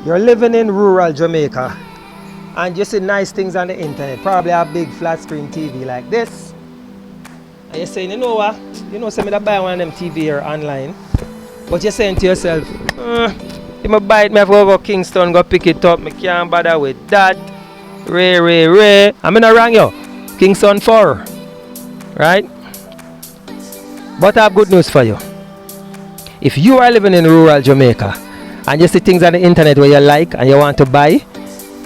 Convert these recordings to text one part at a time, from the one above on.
You're living in rural Jamaica and you see nice things on the internet, probably a big flat screen TV like this. And you're saying, you know what? You know, say me to buy one of them TV here online. But you're saying to yourself, if I buy it, I have to go to Kingston, go pick it up. I can't bother with that. Ray. I'm not wrong, yo. Kingston 4. Right? But I have good news for you. If you are living in rural Jamaica and you see things on the internet where you like and you want to buy,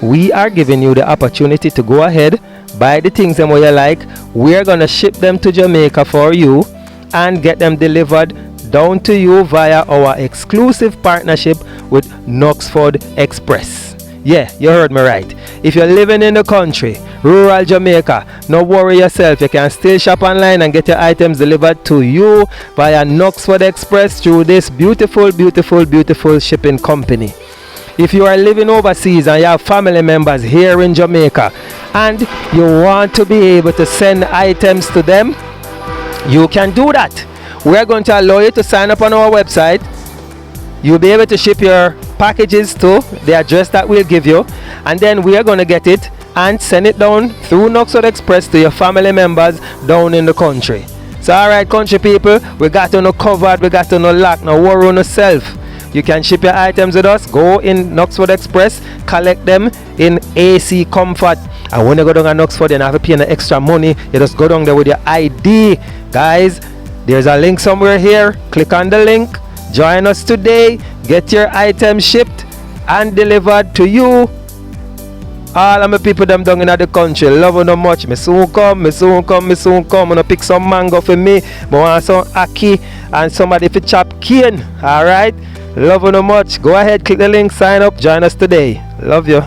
we are giving you the opportunity to go ahead, buy the things where you like. We're going to ship them to Jamaica for you and get them delivered down to you via our exclusive partnership with Knoxford Express. Yeah, you heard me right. If you're living in the country, rural Jamaica, no worry yourself. You can still shop online and get your items delivered to you via Knoxford Express through this beautiful shipping company. If you are living overseas and you have family members here in Jamaica and you want to be able to send items to them, you can do that. We are going to allow you to sign up on our website. You'll be able to ship your packages to the address that we'll give you, and then we are going to get it and send it down through Knoxford Express to your family members down in the country. So alright, country people, we got to no covered, we got to no lock, no worry on yourself. You can ship your items with us. Go in Knoxford Express, collect them in AC Comfort, and when you go down to Knoxford, you don't have to pay no extra money. You just go down there with your ID. Guys, there's a link somewhere here. Click on the link. Join us today. Get your items shipped and delivered to you. All of my people them down in the country, love you no much. Me soon come. I'm gonna pick some mango for me. I want some ackee and somebody for chop cane. Alright? Love you no much. Go ahead, click the link, sign up, join us today. Love you.